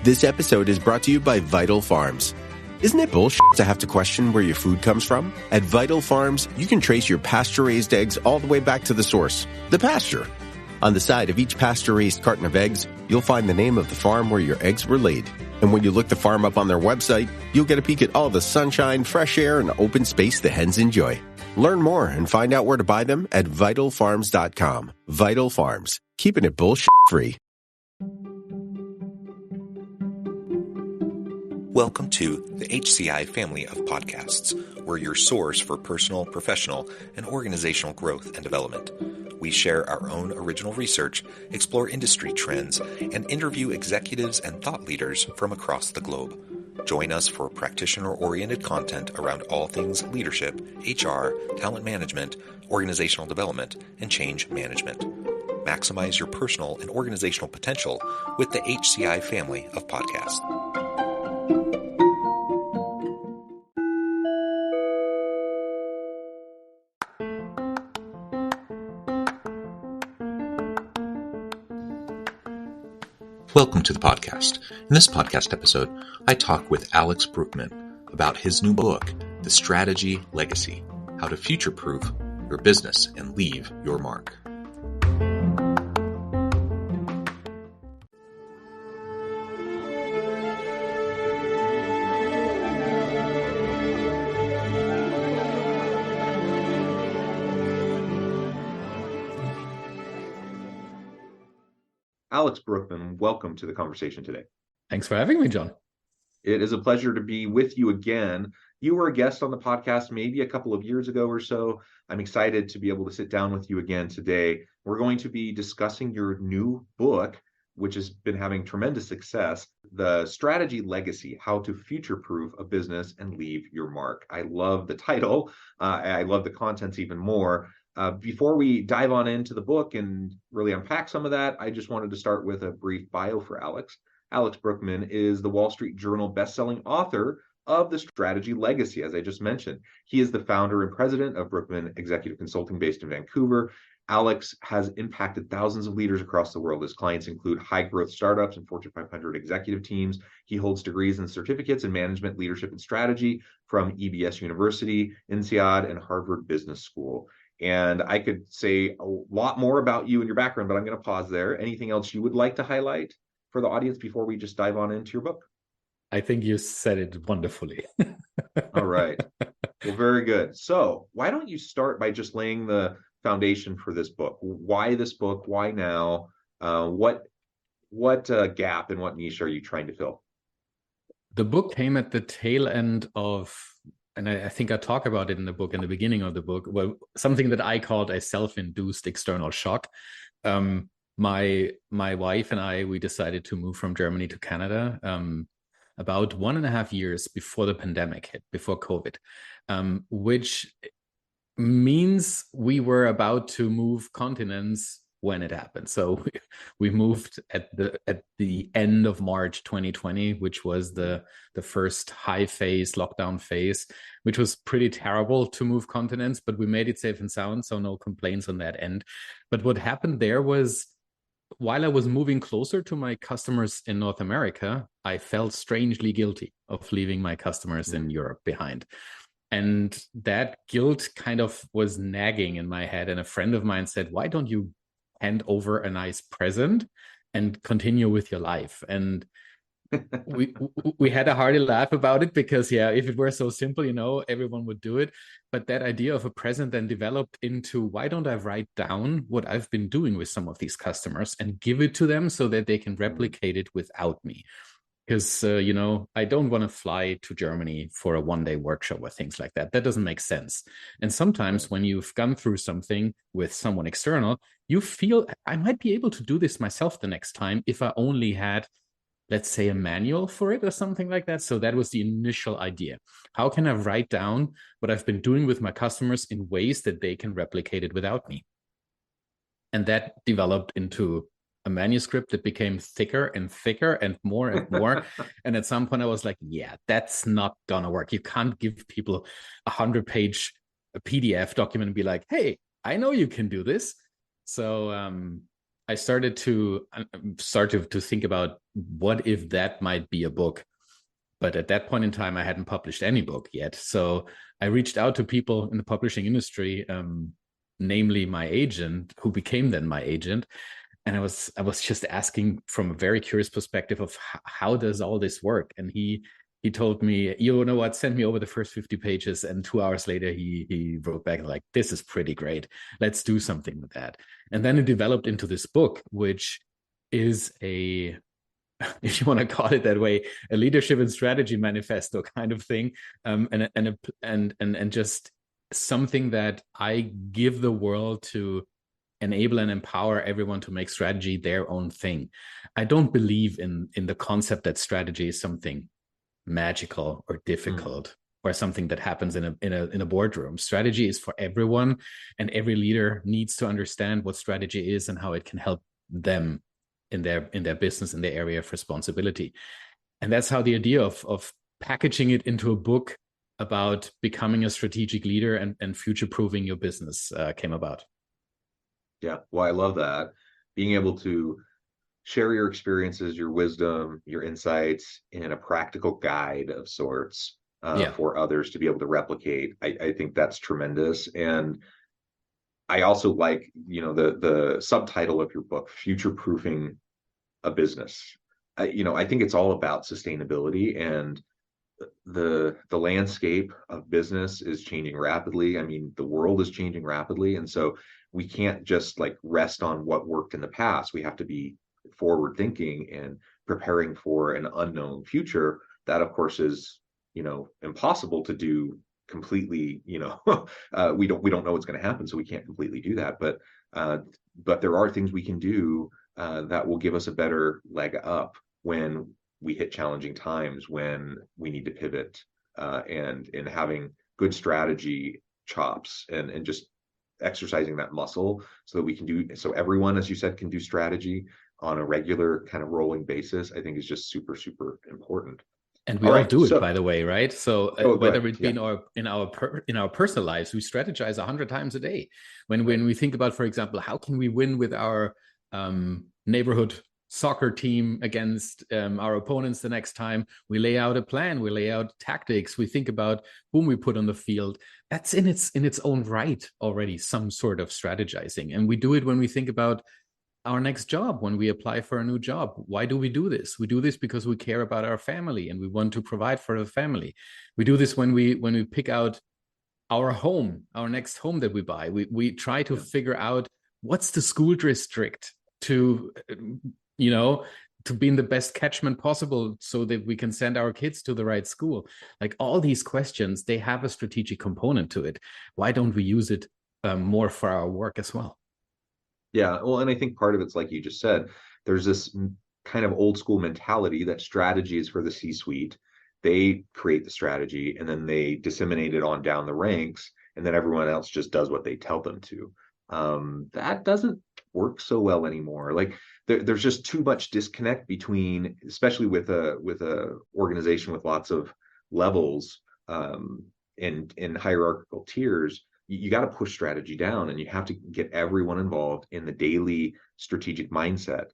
This episode is brought to you by Vital Farms. Isn't it bullshit to have to question where your food comes from? At Vital Farms, you can trace your pasture-raised eggs all the way back to the source, the pasture. On the side of each pasture-raised carton of eggs, you'll find the name of the farm where your eggs were laid. And when you look the farm up on their website, you'll get a peek at all the sunshine, fresh air, and open space the hens enjoy. Learn more and find out where to buy them at vitalfarms.com. Vital Farms, keeping it bullshit-free. Welcome to the HCI family of podcasts. We're your source for personal, professional, and organizational growth and development. We share our own original research, explore industry trends, and interview executives and thought leaders from across the globe. Join us for practitioner-oriented content around all things leadership, HR, talent management, organizational development, and change management. Maximize your personal and organizational potential with the HCI family of podcasts. Welcome to the podcast. In this podcast episode, I talk with Alex Brueckmann about his new book, The Strategy Legacy: How to Future-Proof Your Business and Leave Your Mark. Alex Brueckmann, welcome to the conversation today. Thanks for having me, John. It is a pleasure to be with you again. You were a guest on the podcast maybe a couple of years ago or so. I'm excited to be able to sit down with you again today. We're going to be discussing your new book, which has been having tremendous success, The Strategy Legacy: How to Future-Proof a Business and Leave Your Mark. I love the title. I love the contents even more. Before we dive on into the book and really unpack some of that, I just wanted to start with a brief bio for Alex. Alex Brueckmann is the Wall Street Journal bestselling author of The Strategy Legacy, as I just mentioned. He is the founder and president of Brueckmann Executive Consulting based in Vancouver. Alex has impacted thousands of leaders across the world. His clients include high-growth startups and Fortune 500 executive teams. He holds degrees and certificates in management, leadership, and strategy from EBS University, INSEAD, and Harvard Business School. And I could say a lot more about you and your background, but I'm going to pause there. Anything else you would like to highlight for the audience before we just dive on into your book? I think you said it wonderfully. All right. Well, very good. So why don't you start by just laying the foundation for this book? Why this book? Why now? What gap and what niche are you trying to fill? The book came at the tail end of, and I think I talk about it in the book, in the beginning of the book, well, something that I called a self-induced external shock. My wife and I, we decided to move from Germany to Canada about 1.5 years before the pandemic hit, before COVID, which means we were about to move continents when it happened. So we moved at the end of March 2020, which was the first high phase, lockdown phase, which was pretty terrible to move continents, but we made it safe and sound, so no complaints on that end. But what happened there was, while I was moving closer to my customers in North America, I felt strangely guilty of leaving my customers in Europe behind. And that guilt kind of was nagging in my head. And a friend of mine said, why don't you hand over a nice present and continue with your life? And we had a hearty laugh about it because, yeah, if it were so simple, everyone would do it. But that idea of a present then developed into, why don't I write down what I've been doing with some of these customers and give it to them so that they can replicate it without me? Because, I don't want to fly to Germany for a one-day workshop or things like that. That doesn't make sense. And sometimes when you've gone through something with someone external, you feel, I might be able to do this myself the next time if I only had, let's say, a manual for it or something like that. So that was the initial idea. How can I write down what I've been doing with my customers in ways that they can replicate it without me? And that developed into a manuscript that became thicker and thicker and more. And at some point I was like, yeah, that's not gonna work. You can't give people 100-page PDF document and be like, hey, I know you can do this. So I started to think about what if that might be a book. But at that point in time, I hadn't published any book yet. So I reached out to people in the publishing industry, namely my agent, who became then my agent. And I was just asking from a very curious perspective of how does all this work? And he told me, you know what, send me over the first 50 pages. And 2 hours later, he wrote back like, this is pretty great. Let's do something with that. And then it developed into this book, which is a, if you want to call it that way, a leadership and strategy manifesto kind of thing, and just something that I give the world to enable and empower everyone to make strategy their own thing. I don't believe in the concept that strategy is something magical or difficult or something that happens in a boardroom. Strategy is for everyone, and every leader needs to understand what strategy is and how it can help them in their business, in their area of responsibility. And that's how the idea of packaging it into a book about becoming a strategic leader and future-proofing your business came about. Yeah, well, I love that. Being able to share your experiences, your wisdom, your insights in a practical guide of sorts for others to be able to replicate. I think that's tremendous. And I also like, the subtitle of your book, Future Proofing a Business. I think it's all about sustainability, and the landscape of business is changing rapidly. I mean, the world is changing rapidly. And so we can't just like rest on what worked in the past. We have to be forward thinking and preparing for an unknown future. That, of course, is, impossible to do completely. We don't know what's going to happen, so we can't completely do that. But there are things we can do that will give us a better leg up when we hit challenging times, when we need to pivot, and in having good strategy chops and just exercising that muscle so that we can do, so everyone, as you said, can do strategy on a regular kind of rolling basis, I think is just super, super important. And we all do it, by the way, right? So whether it be in our personal lives, we strategize 100 times a day. When we think about, for example, how can we win with our neighborhood soccer team against our opponents the next time, we lay out a plan, we lay out tactics, we think about whom we put on the field. That's in its own right already some sort of strategizing. And we do it when we think about our next job, when we apply for a new job. Why do we do this? We do this because we care about our family and we want to provide for the family. We do this when we pick out our home, our next home that we buy. We try to figure out what's the school district to be in the best catchment possible so that we can send our kids to the right school. Like all these questions, they have a strategic component to it. Why don't we use it more for our work as well? Yeah, well, and I think part of it's like you just said, there's this kind of old school mentality that strategy is for the C-suite. They create the strategy and then they disseminate it on down the ranks, and then everyone else just does what they tell them to. That doesn't work so well anymore. Like there's just too much disconnect between, especially with a organization with lots of levels in hierarchical tiers. You got to push strategy down, and you have to get everyone involved in the daily strategic mindset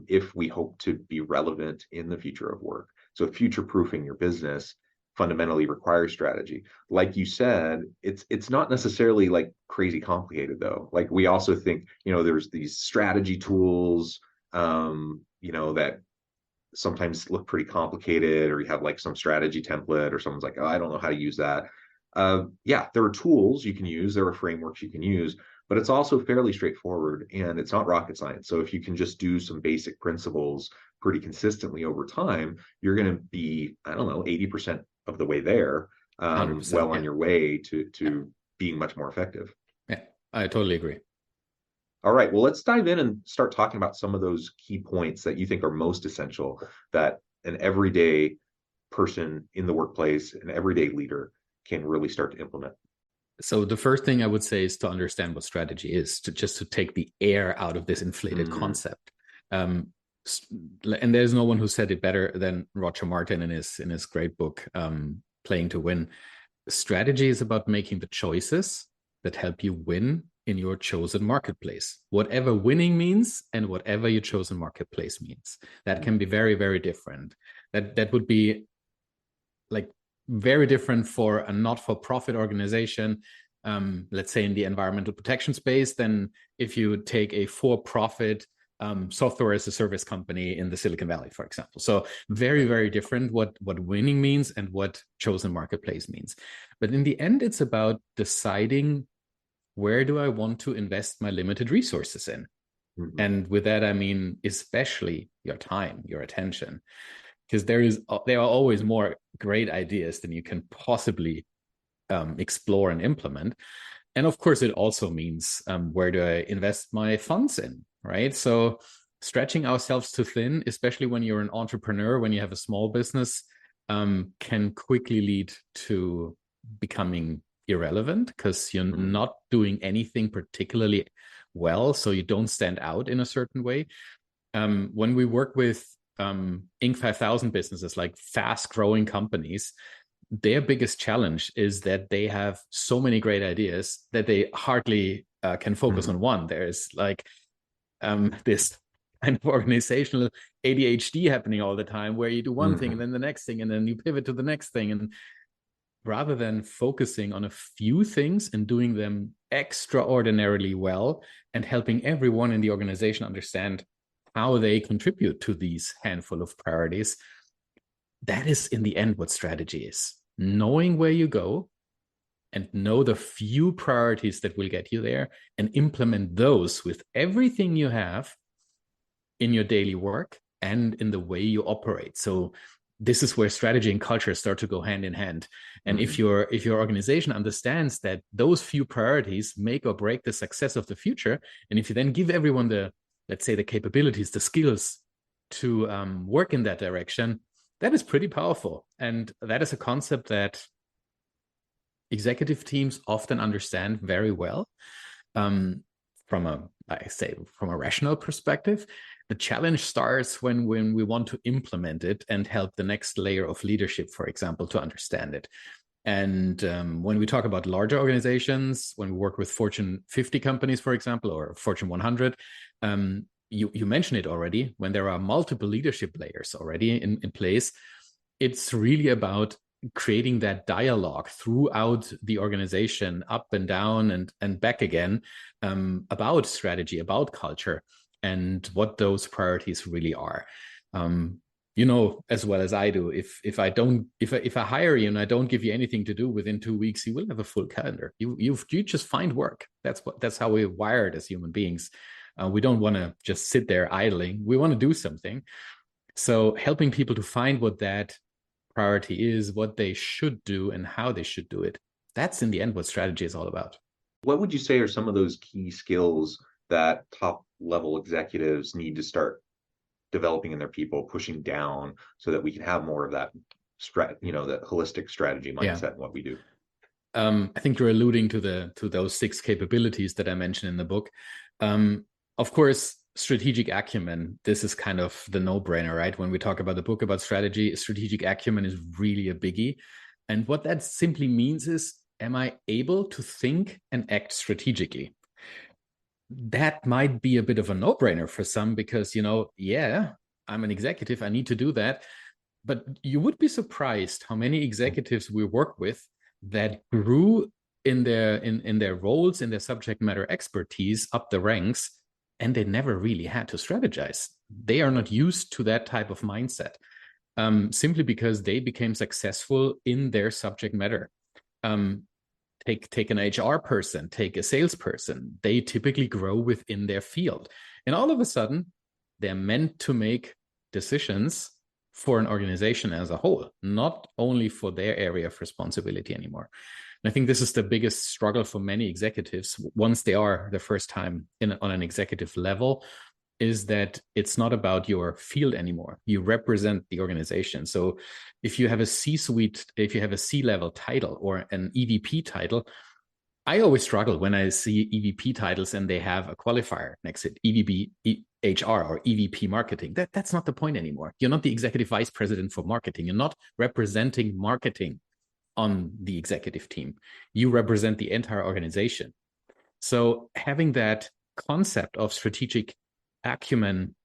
if we hope to be relevant in the future of work. So future proofing your business fundamentally requires strategy. Like you said, it's not necessarily like crazy complicated though. Like we also think, there's these strategy tools, that sometimes look pretty complicated, or you have like some strategy template or someone's like, oh, I don't know how to use that. There are tools you can use, there are frameworks you can use, but it's also fairly straightforward and it's not rocket science. So if you can just do some basic principles pretty consistently over time, you're going to be, 80% of the way there, well on your way to being much more effective. Yeah, I totally agree. All right, well, let's dive in and start talking about some of those key points that you think are most essential that an everyday person in the workplace, an everyday leader can really start to implement. So the first thing I would say is to understand what strategy is, to take the air out of this inflated concept. And there's no one who said it better than Roger Martin in his great book, Playing to Win. Strategy is about making the choices that help you win in your chosen marketplace, whatever winning means and whatever your chosen marketplace means. That can be very, very different. That would be like very different for a not-for-profit organization, let's say in the environmental protection space, than if you take a for-profit software as a service company in the Silicon Valley, for example. So very, very different what winning means and what chosen marketplace means. But in the end, it's about deciding, where do I want to invest my limited resources in? Mm-hmm. And with that, I mean, especially your time, your attention, because there are always more great ideas than you can possibly explore and implement. And of course, it also means, where do I invest my funds in, right? So stretching ourselves too thin, especially when you're an entrepreneur, when you have a small business, can quickly lead to becoming irrelevant, because you're not doing anything particularly well, so you don't stand out in a certain way. When we work with Inc. 5000 businesses, like fast growing companies, their biggest challenge is that they have so many great ideas that they hardly can focus on one. There's like this kind of organizational ADHD happening all the time, where you do one thing and then the next thing, and then you pivot to the next thing. And rather than focusing on a few things and doing them extraordinarily well and helping everyone in the organization understand how they contribute to these handful of priorities, that is in the end what strategy is. Knowing where you go and know the few priorities that will get you there, and implement those with everything you have in your daily work and in the way you operate. So this is where strategy and culture start to go hand in hand. And if your organization understands that those few priorities make or break the success of the future, and if you then give everyone the, let's say, the capabilities, the skills to work in that direction, that is pretty powerful. And that is a concept that executive teams often understand very well, from a rational perspective. The challenge starts when we want to implement it and help the next layer of leadership, for example, to understand it. And when we talk about larger organizations, when we work with Fortune 50 companies, for example, or Fortune 100, you mentioned it already, when there are multiple leadership layers already in place, it's really about creating that dialogue throughout the organization, up and down and back again, about strategy, about culture, and what those priorities really are. You know as well as I do, if I hire you and I don't give you anything to do, within 2 weeks you will have a full calendar. You just find work. That's how we're wired as human beings. We don't want to just sit there idling. We want to do something. So helping people to find what that priority is, what they should do, and how they should do it, that's in the end what strategy is all about. What would you say are some of those key skills that top level executives need to start developing in their people, pushing down, so that we can have more of that that holistic strategy mindset in what we do? I think you're alluding to those 6 capabilities that I mentioned in the book. Of course, strategic acumen, this is kind of the no-brainer, right? When we talk about the book about strategy, strategic acumen is really a biggie. And what that simply means is, am I able to think and act strategically? That might be a bit of a no-brainer for some, because, I'm an executive, I need to do that. But you would be surprised how many executives we work with that grew in their roles, in their subject matter expertise up the ranks, and they never really had to strategize. They are not used to that type of mindset, simply because they became successful in their subject matter. Take an HR person, take a salesperson. They typically grow within their field. And all of a sudden, they're meant to make decisions for an organization as a whole, not only for their area of responsibility anymore. And I think this is the biggest struggle for many executives once they are the first time on an executive level, is that it's not about your field anymore. You represent the organization. So if you have a C-suite, if you have a C-level title or an EVP title, I always struggle when I see EVP titles and they have a qualifier next to it, EVP HR or EVP marketing. That's not the point anymore. You're not the executive vice president for marketing. You're not representing marketing on the executive team. You represent the entire organization. So having that concept of strategic acumen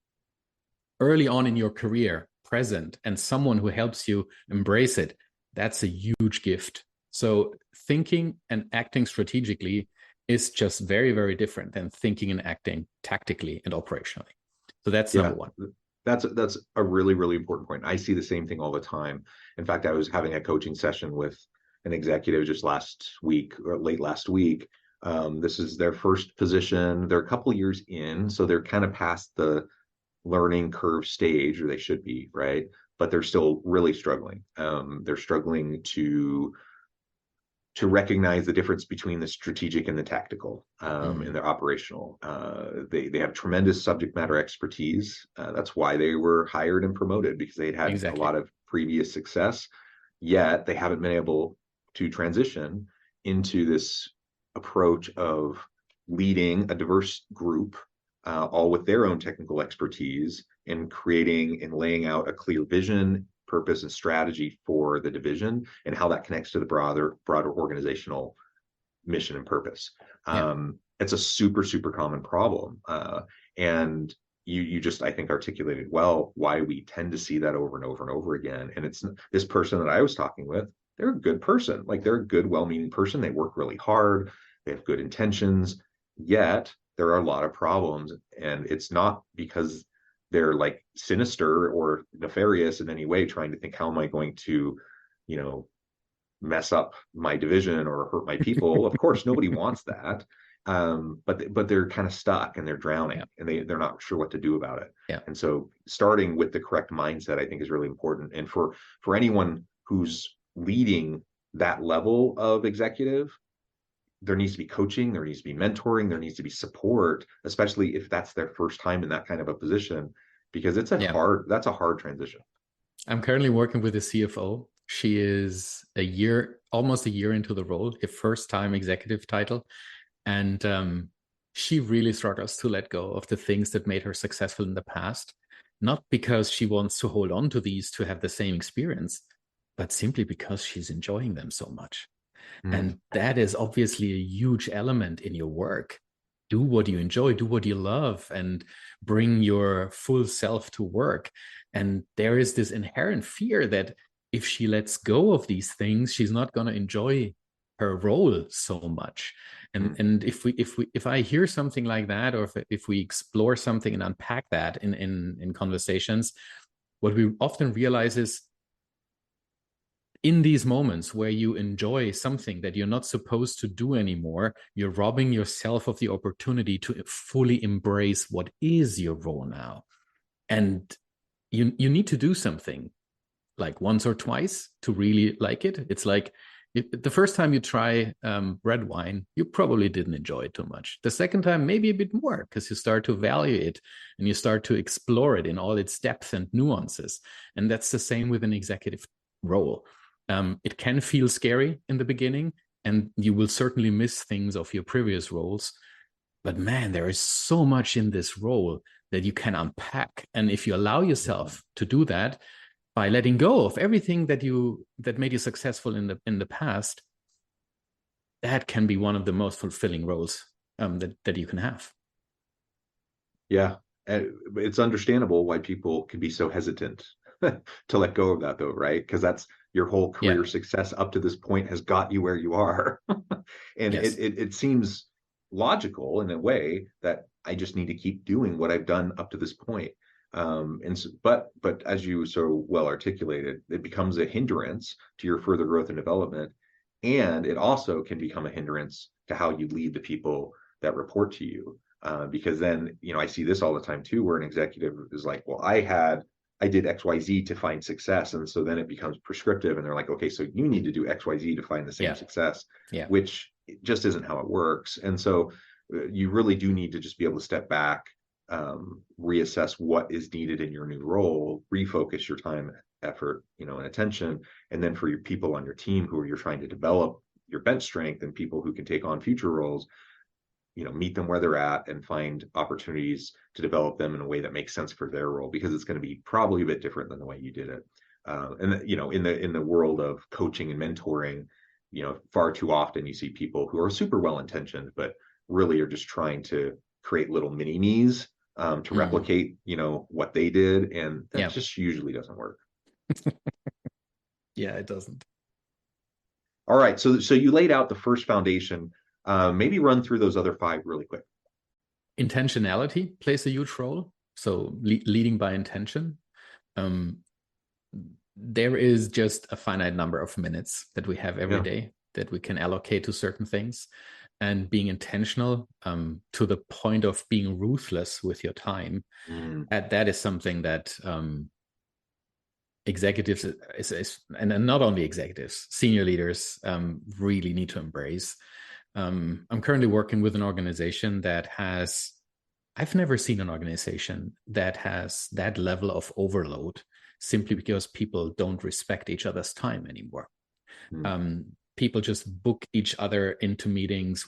early on in your career present, and someone who helps you embrace it, that's a huge gift. So thinking and acting strategically is just very, very different than thinking and acting tactically and operationally. So that's number one. That's a really, really important point. I see the same thing all the time. In fact, I was having a coaching session with an executive just last week or late last week. This is their first position. They're a couple years in, so they're kind of past the learning curve stage, or they should be, right? But they're still really struggling. They're struggling to recognize the difference between the strategic and the tactical, and their operational. They have tremendous subject matter expertise. That's why they were hired and promoted, because they'd had Exactly. a lot of previous success, yet they haven't been able to transition into this approach of leading a diverse group, all with their own technical expertise, and creating and laying out a clear vision, purpose, and strategy for the division, and how that connects to the broader organizational mission and purpose. It's a super common problem, and you just, I think, articulated well why we tend to see that over and over and over again. And it's this person that I was talking with, they're a good person, like they're a good, well-meaning person. They work really hard, they have good intentions, yet there are a lot of problems. And it's not because they're like sinister or nefarious in any way, trying to think, how am I going to, mess up my division or hurt my people? Of course, nobody wants that. But they're kind of stuck and they're drowning, and they're not sure what to do about it. And so starting with the correct mindset, I think, is really important. And for anyone who's leading that level of executive, there needs to be coaching, there needs to be mentoring, there needs to be support, especially if that's their first time in that kind of a position, because it's that's a hard transition. I'm currently working with a CFO. She is almost a year into the role, her first time executive title. And she really struggles to let go of the things that made her successful in the past, not because she wants to hold on to these to have the same experience, but simply because she's enjoying them so much. And that is obviously a huge element in your work. Do what you enjoy, do what you love, and bring your full self to work. And there is this inherent fear that if she lets go of these things, she's not going to enjoy her role so much. And if I hear something like that, or if we explore something and unpack that in conversations, what we often realize is, in these moments where you enjoy something that you're not supposed to do anymore, you're robbing yourself of the opportunity to fully embrace what is your role now. And you need to do something like once or twice to really like it. It's like the first time you try red wine, you probably didn't enjoy it too much. The second time, maybe a bit more, because you start to value it and you start to explore it in all its depth and nuances. And that's the same with an executive role. It can feel scary in the beginning, and you will certainly miss things of your previous roles. But man, there is so much in this role that you can unpack. And if you allow yourself to do that by letting go of everything that made you successful in the past, that can be one of the most fulfilling roles that you can have. Yeah, it's understandable why people can be so hesitant to let go of that, though, right? Because that's your whole career success up to this point has got you where you are. And it seems logical in a way that I just need to keep doing what I've done up to this point. And so, but as you so well articulated, it becomes a hindrance to your further growth and development. And it also can become a hindrance to how you lead the people that report to you. Because then, I see this all the time too, where an executive is like, well, I did XYZ to find success. And so then it becomes prescriptive, and they're like, okay, so you need to do XYZ to find the same success, which just isn't how it works. And so you really do need to just be able to step back, reassess what is needed in your new role, refocus your time, effort, and attention. And then for your people on your team who you're trying to develop your bench strength and people who can take on future roles, meet them where they're at and find opportunities to develop them in a way that makes sense for their role, because it's going to be probably a bit different than the way you did it. And in the world of coaching and mentoring, far too often you see people who are super well intentioned, but really are just trying to create little mini me's to replicate, what they did. And that just usually doesn't work. Yeah, it doesn't. All right. So you laid out the first foundation. Maybe run through those other 5 really quick. Intentionality plays a huge role. So leading by intention. There is just a finite number of minutes that we have every day that we can allocate to certain things, and being intentional to the point of being ruthless with your time. That is something that executives and not only executives, senior leaders really need to embrace. I'm currently working with an organization that I've never seen an organization that has that level of overload, simply because people don't respect each other's time anymore. People just book each other into meetings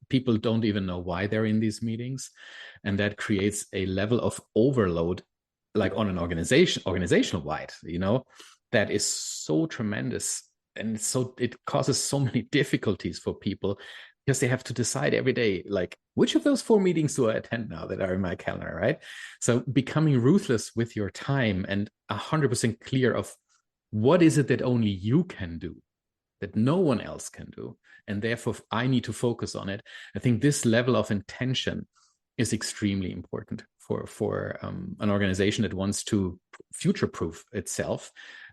people don't even know why they're in these meetings. And that creates a level of overload, like on an organizational wide, that is so tremendous. And so it causes so many difficulties for people, because they have to decide every day, like, which of those 4 meetings do I attend now that are in my calendar, right? So becoming ruthless with your time and 100% clear of what is it that only you can do, that no one else can do, and therefore I need to focus on it. I think this level of intention is extremely important for an organization that wants to future-proof itself.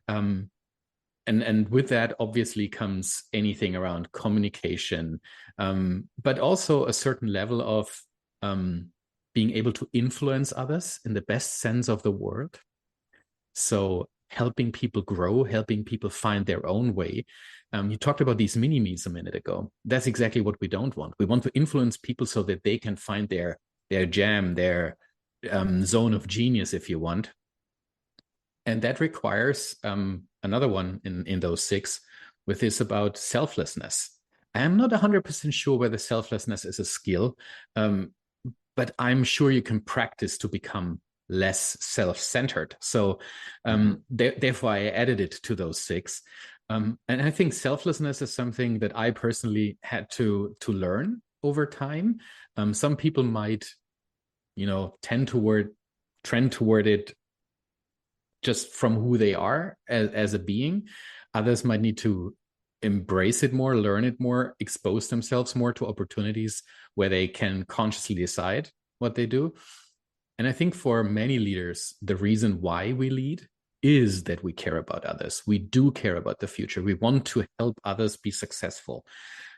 And with that, obviously, comes anything around communication, but also a certain level of being able to influence others in the best sense of the word. So helping people grow, helping people find their own way. You talked about these mini-me's a minute ago. That's exactly what we don't want. We want to influence people so that they can find their jam, their zone of genius, if you want. And that requires another one in those 6, with this about selflessness. I'm not 100% sure whether selflessness is a skill, but I'm sure you can practice to become less self-centered. So therefore, I added it to those 6. And I think selflessness is something that I personally had to learn over time. Some people might, trend toward it just from who they are as a being. Others might need to embrace it more, learn it more, expose themselves more to opportunities where they can consciously decide what they do. And I think for many leaders, the reason why we lead is that we care about others. We do care about the future. We want to help others be successful.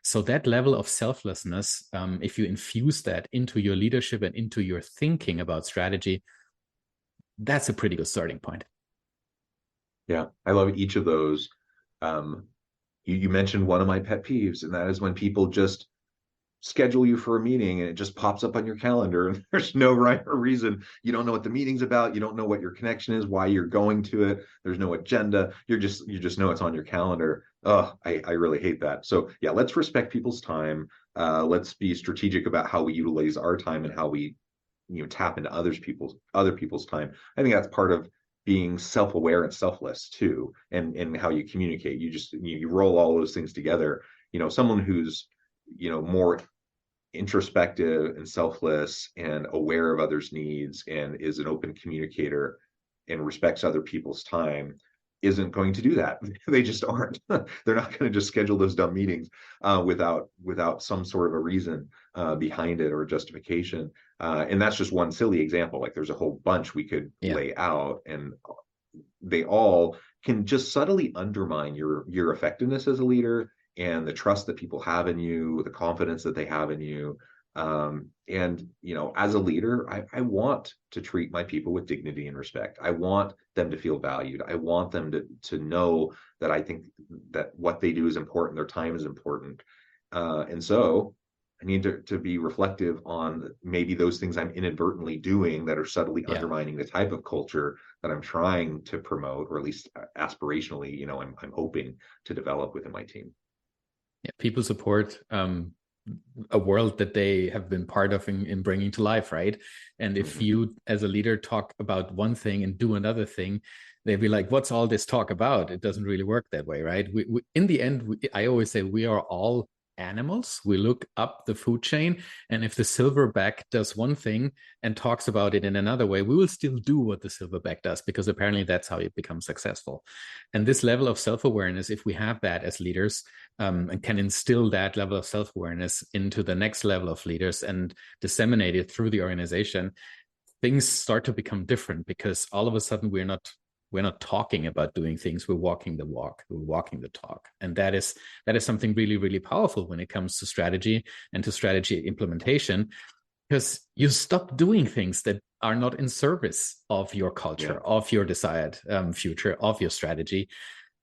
So that level of selflessness, if you infuse that into your leadership and into your thinking about strategy, that's a pretty good starting point. Yeah, I love each of those. You mentioned one of my pet peeves, and that is when people just schedule you for a meeting and it just pops up on your calendar and there's no rhyme or reason. You don't know what the meeting's about. You don't know what your connection is, why you're going to it. There's no agenda. You just know it's on your calendar. Oh, I really hate that. So yeah, let's respect people's time. Let's be strategic about how we utilize our time and how we, tap into other people's time. I think that's part of being self-aware and selfless too, and how you communicate. You roll all those things together. Someone who's more introspective and selfless and aware of others' needs and is an open communicator and respects other people's time isn't going to do that. They just aren't. They're not going to just schedule those dumb meetings without some sort of a reason behind it or justification. And that's just one silly example. Like there's a whole bunch we could lay out, and they all can just subtly undermine your effectiveness as a leader and the trust that people have in you, the confidence that they have in you. And as a leader, I want to treat my people with dignity and respect. I want them to feel valued. I want them to know that I think that what they do is important, their time is important. And so I need to be reflective on maybe those things I'm inadvertently doing that are subtly undermining the type of culture that I'm trying to promote, or at least aspirationally, I'm hoping to develop within my team. Yeah, people support a world that they have been part of in bringing to life, right? And if you as a leader talk about one thing and do another thing, they'd be like, what's all this talk about? It doesn't really work that way, right? We in the end, I always say we are all animals. We look up the food chain. And if the silverback does one thing and talks about it in another way, we will still do what the silverback does, because apparently that's how you become successful. And this level of self-awareness, if we have that as leaders, and can instill that level of self-awareness into the next level of leaders and disseminate it through the organization, things start to become different, because all of a sudden we're not talking about doing things, we're walking the walk, we're walking the talk. And that is something really, really powerful when it comes to strategy and to strategy implementation, because you stop doing things that are not in service of your culture, of your desired future, of your strategy.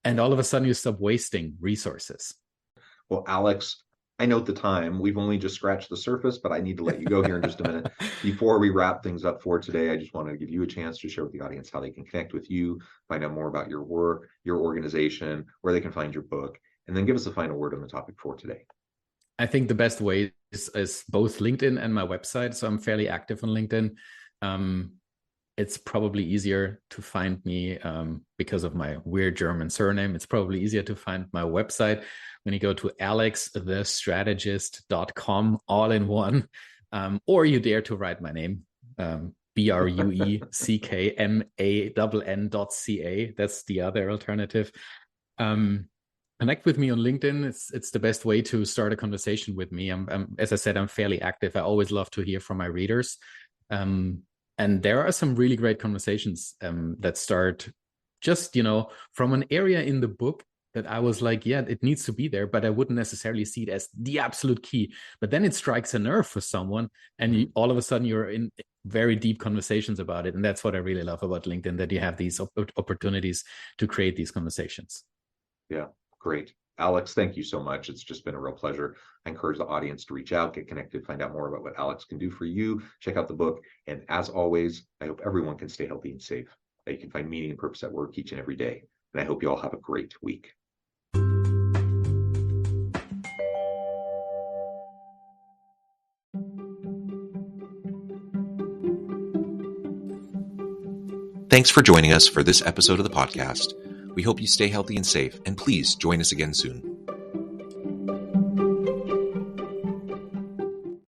And all of a sudden you stop wasting resources. Well, Alex, I note the time. We've only just scratched the surface, but I need to let you go here in just a minute. Before we wrap things up for today, I just want to give you a chance to share with the audience how they can connect with you, find out more about your work, your organization, where they can find your book, and then give us a final word on the topic for today. I think the best way is both LinkedIn and my website. So I'm fairly active on LinkedIn. It's probably easier to find me because of my weird German surname. It's probably easier to find my website when you go to alexthestrategist.com, all in one, or you dare to write my name, BRUECKMANN.ca. That's the other alternative. Connect with me on LinkedIn. It's the best way to start a conversation with me. As I said, I'm fairly active. I always love to hear from my readers. And there are some really great conversations that start just, from an area in the book that I was like, yeah, it needs to be there, but I wouldn't necessarily see it as the absolute key. But then it strikes a nerve for someone, and all of a sudden you're in very deep conversations about it. And that's what I really love about LinkedIn, that you have these opportunities to create these conversations. Yeah, great. Alex, thank you so much. It's just been a real pleasure. I encourage the audience to reach out, get connected, find out more about what Alex can do for you. Check out the book. And as always, I hope everyone can stay healthy and safe, that you can find meaning and purpose at work each and every day. And I hope you all have a great week. Thanks for joining us for this episode of the podcast. We hope you stay healthy and safe, and please join us again soon.